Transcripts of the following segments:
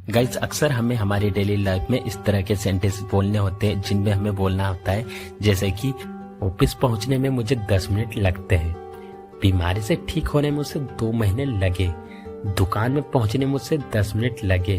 Guys, अक्सर हमें हमारी डेली लाइफ में इस तरह के सेंटेंस बोलने होते हैं जिनमें हमें बोलना होता है जैसे कि ऑफिस पहुंचने में मुझे 10 मिनट लगते हैं, बीमारी से ठीक होने में मुझे 2 महीने लगे, दुकान में पहुंचने में मुझसे 10 मिनट लगे,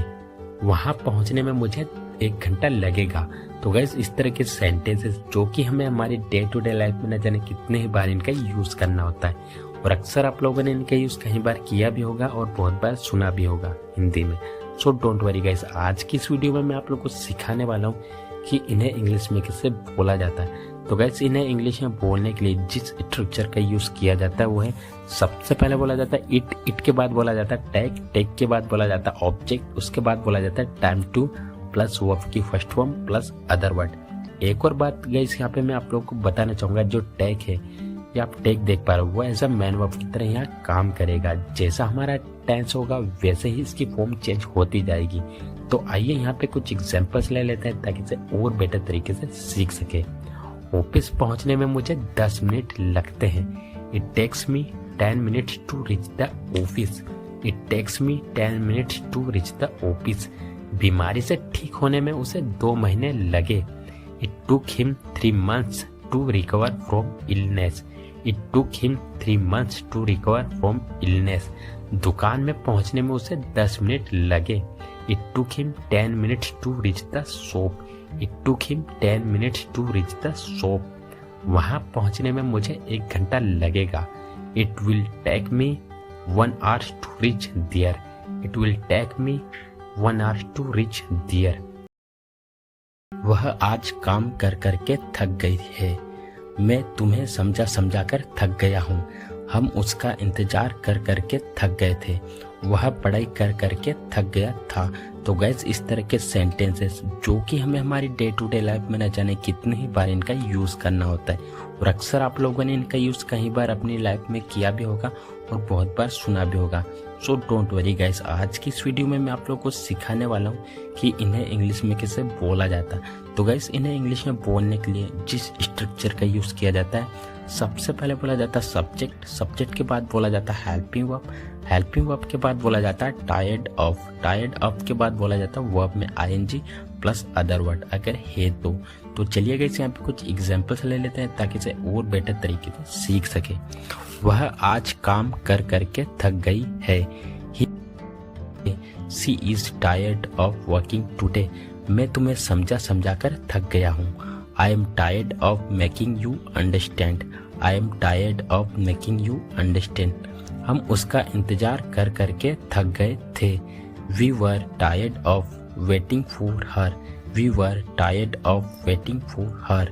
वहां पहुंचने में मुझे 1 घंटा लगेगा। तो गाइस, इस तरह के सेंटेंसेस जो कि हमें हमारी डे टू डे लाइफ में न जाने कितने ही बार इनका यूज करना होता है और अक्सर आप लोगों ने इनका यूज कई बार किया भी होगा और बहुत बार सुना भी होगा हिंदी में। सो डोंट वरी गाइस, आज की इस वीडियो में मैं आप लोगों को सिखाने वाला हूँ कि इन्हें इंग्लिश में कैसे बोला जाता है। तो गाइस, इन्हें इंग्लिश में बोलने के लिए जिस स्ट्रक्चर का यूज किया जाता है वो है, सबसे पहले बोला जाता है इट के बाद बोला जाता है टेक के बाद बोला जाता है ऑब्जेक्ट, उसके बाद बोला जाता है टाइम टू प्लस वर्ब की first form plus other word. एक और बात गाइस यहाँ पे मैं आप लोगों को बताना चाहूंगा, जो टेक है ये आप टेक देख पा रहे हो वो एज अ मैन वर्ब की तरह यहाँ काम करेगा। जैसा हमारा टेंस होगा वैसे ही इसकी फॉर्म चेंज होती जाएगी। तो आइए यहाँ पे कुछ एग्जांपल्स ले लेते हैं ताकि इसे और बेटर तरीके से सीख सके। ऑफिस पहुंचने में मुझे 10 मिनट लगते हैं। It takes me 10 minutes to reach the office. It takes me 10 minutes to reach the office. बीमारी से ठीक होने में उसे 2 महीने लगे। It took him 3 months to recover from illness. It took him 3 months to recover from illness. दुकान में पहुंचने में उसे 10 मिनट लगे। It took him 10 minutes to reach the shop. It took him 10 minutes to reach the shop. वहां पहुंचने में मुझे 1 घंटा लगेगा। It will take me 1 hour to reach there. It will take me 1 hour to reach there. वह आज काम कर करके थक गई है। मैं तुम्हें समझा समझा कर थक गया हूँ। हम उसका इंतजार कर करके थक गए थे। वह पढ़ाई कर करके थक गया था। तो गैस, इस तरह के सेंटेंसेस जो कि हमें हमारी डे टू डे लाइफ में न जाने कितने ही बार इनका यूज करना होता है और अक्सर आप लोगों ने इनका यूज कई बार अपनी लाइफ में किया भी होगा और बहुत बार सुना भी होगा। सो डोंट वरी गाइस, आज की इस वीडियो में मैं आप लोगों को सिखाने वाला हूँ कि इन्हें इंग्लिश में कैसे बोला जाता है। तो गाइस, इन्हें इंग्लिश में बोलने के लिए जिस स्ट्रक्चर का यूज किया जाता है, सबसे पहले बोला जाता है सब्जेक्ट के बाद बोला जाता है हेल्पिंग वर्ब के बाद बोला जाता है टायर्ड ऑफ के बाद बोला जाता है वर्ब में आईएनजी प्लस अदर वर्ड अगर है तो चलिए गाइस, यहाँ पे कुछ एग्जांपल्स ले लेते हैं ताकि इसे और बेटर तरीके से सीख सके। वह आज काम कर करके थक गई है। She is tired of working today. मैं तुम्हें समझा समझा कर थक गया हूँ। I am tired of making you understand. I am tired of making you understand. हम उसका इंतजार कर करके थक गए थे। We were tired of waiting for her. We were tired of waiting for her.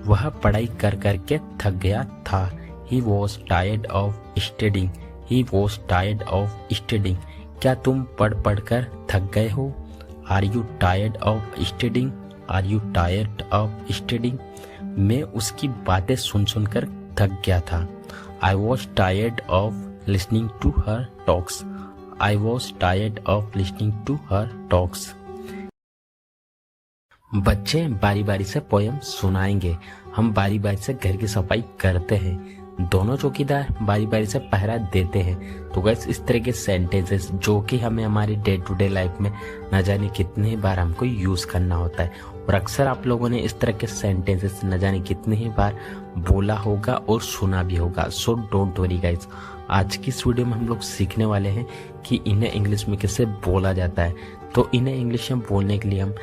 वह पढ़ाई कर करके थक गया था। He was tired of studying. He was tired of studying. क्या तुम पढ़ पढ़ कर थक गए हो? Are you tired of studying? Are you tired of studying? मैं उसकी बातें सुन सुन कर थक गया था। I was tired of listening to her talks. I was tired of listening to her talks. बच्चे बारी बारी से पोयम सुनाएंगे। हम बारी बारी से घर की सफाई करते हैं। दोनों चौकीदार बारी बारी से पहरा देते हैं। तो गाइस, इस तरह के सेंटेंसेस जो कि हमें हमारी डे टू डे लाइफ में न जाने कितने बार हमको यूज करना होता है और अक्सर आप लोगों ने इस तरह के सेंटेंसेस न जाने कितने ही बार बोला होगा और सुना भी होगा। सो डोंट वरी गाइस, आज की इस वीडियो में हम लोग सीखने वाले हैं कि इन्हें इंग्लिश में कैसे बोला जाता है। तो इन्हें इंग्लिश में बोलने के लिए हम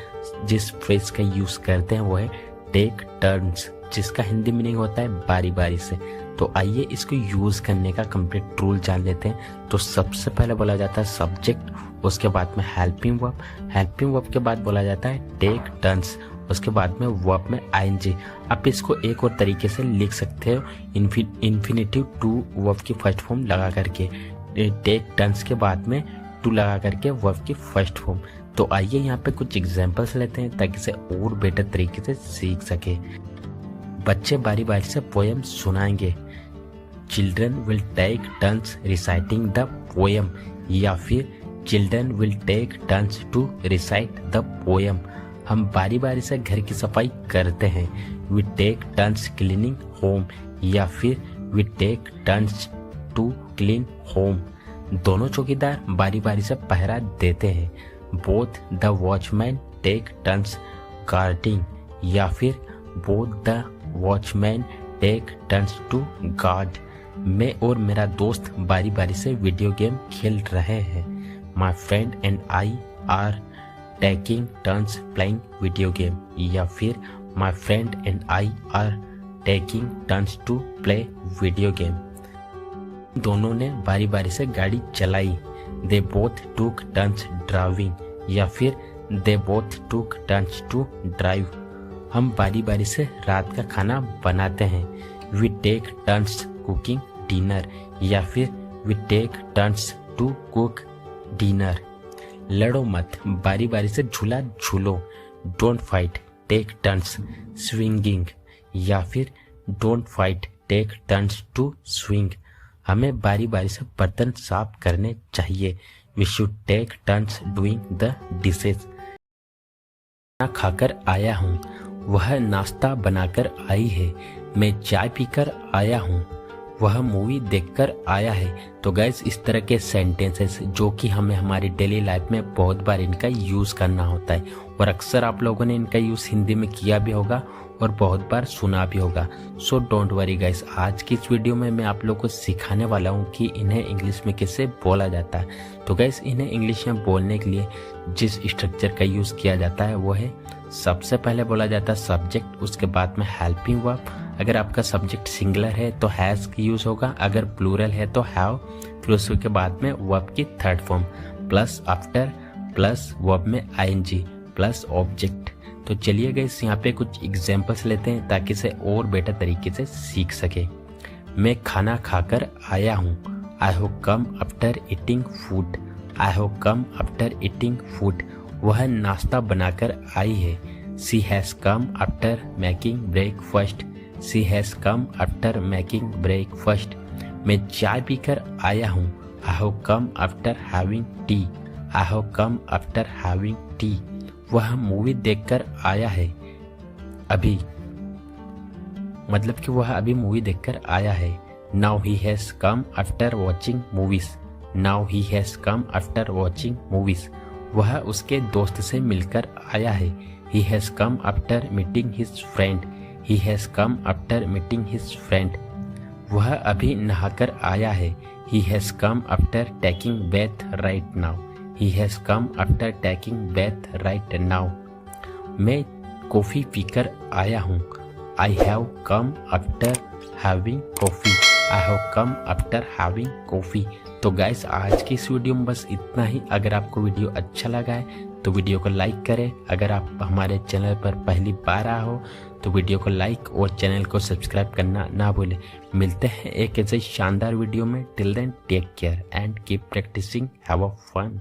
जिस फ्रेज का यूज करते हैं वो है टेक टर्न्स, जिसका हिंदी मीनिंग होता है बारी बारी से। तो आइए इसको यूज करने का कंप्लीट रूल जान लेते हैं। तो सबसे पहले बोला जाता है सब्जेक्ट, उसके बाद में हेल्पिंग वर्ब के बाद बोला जाता है टेक टर्न्स, उसके बाद में वर्ब में आईएनजी। आप इसको एक और तरीके से लिख सकते हो, इन्फिनेटिव टू वर्ब की फर्स्ट फॉर्म लगा करके, टेक टर्न्स के बाद में टू लगा करके वर्ब की फर्स्ट फॉर्म। तो आइए यहाँ पे कुछ एग्जांपल्स लेते हैं ताकि इसे और बेटर तरीके से सीख सके। बच्चे बारी बारी से पोयम सुनाएंगे। Children will take turns reciting the poem, या फिर children will take turns to recite the poem. हम बारी बारी से घर की सफाई करते हैं। We take turns cleaning home, या फिर we take turns to clean home. दोनों चौकीदार बारी बारी से पहरा देते हैं। Both the watchman take turns guarding, या फिर both the watchman take turns to guard. मैं और मेरा दोस्त बारी बारी से वीडियो गेम खेल रहे हैं। My friend and I are taking turns playing video game, या फिर my friend and I are taking turns to play video game. दोनों ने बारी बारी से गाड़ी चलाई। They both took turns driving, या फिर they both took turns to drive. हम बारी बारी से रात का खाना बनाते हैं। We take turns cooking dinner, या फिर we take turns to cook dinner. लड़ो मत, बारी बारी से झूला झूलो। Don't fight, take turns swinging, या फिर don't fight, take turns to swing. हमें बारी बारी से बर्तन साफ करने चाहिए। We should take turns doing the dishes. खाना खाकर आया हूँ, वह नाश्ता बनाकर आई है। मैं चाय पीकर आया हूँ, वह मूवी देखकर आया है। तो गाइस, इस तरह के सेंटेंसेस जो कि हमें हमारी डेली लाइफ में बहुत बार इनका यूज़ करना होता है, और अक्सर आप लोगों ने इनका यूज़ हिंदी में किया भी होगा और बहुत बार सुना भी होगा। सो डोंट वरी गाइस, आज की इस वीडियो में मैं आप लोगों को सिखाने वाला हूँ कि इन्हें इंग्लिश में कैसे बोला जाता है। तो गाइस, इन्हें इंग्लिश में बोलने के लिए जिस स्ट्रक्चर का यूज़ किया जाता है वो है, सबसे पहले बोला जाता है सब्जेक्ट, उसके बाद में हेल्पिंग वर्ब। अगर आपका सब्जेक्ट सिंगुलर है तो हैज़ की यूज़ होगा, अगर प्लूरल है तो हैव, फिर उसके बाद में वर्ब की third form, plus after, plus verb में आईएनजी, प्लस ऑब्जेक्ट। तो चलिए गाइस, यहाँ पे कुछ एग्जांपल्स लेते हैं ताकि इसे और बेटर तरीके से सीख सके। मैं खाना खाकर आया हूँ। I have come after eating food. I have come after eating food. वह नाश्ता बनाकर आई है। She has come after making breakfast. She has come after making breakfast. मैं चाय पीकर आया हूँ। I have come after having T. I have come after having T. वह मूवी देखकर आया है अभी, मतलब कि वह अभी मूवी देखकर आया है। Now he has come after watching movies. Now he has come after watching movies. वह उसके दोस्त से मिलकर आया है। He has come after meeting his friend. He has come after meeting his friend. वह अभी नहाकर आया है। He has come after taking bath right now. He has come after taking bath right now. मैं कॉफ़ी पीकर आया हूँ। I have come after having coffee. I have come after having coffee. तो गाइस, आज की इस वीडियो में बस इतना ही। अगर आपको वीडियो अच्छा लगा है तो वीडियो को लाइक करें। अगर आप हमारे चैनल पर पहली बार आए हो तो वीडियो को लाइक और चैनल को सब्सक्राइब करना ना भूलें। मिलते हैं एक ऐसे शानदार वीडियो में। Till then take care and keep practising. Have a fun.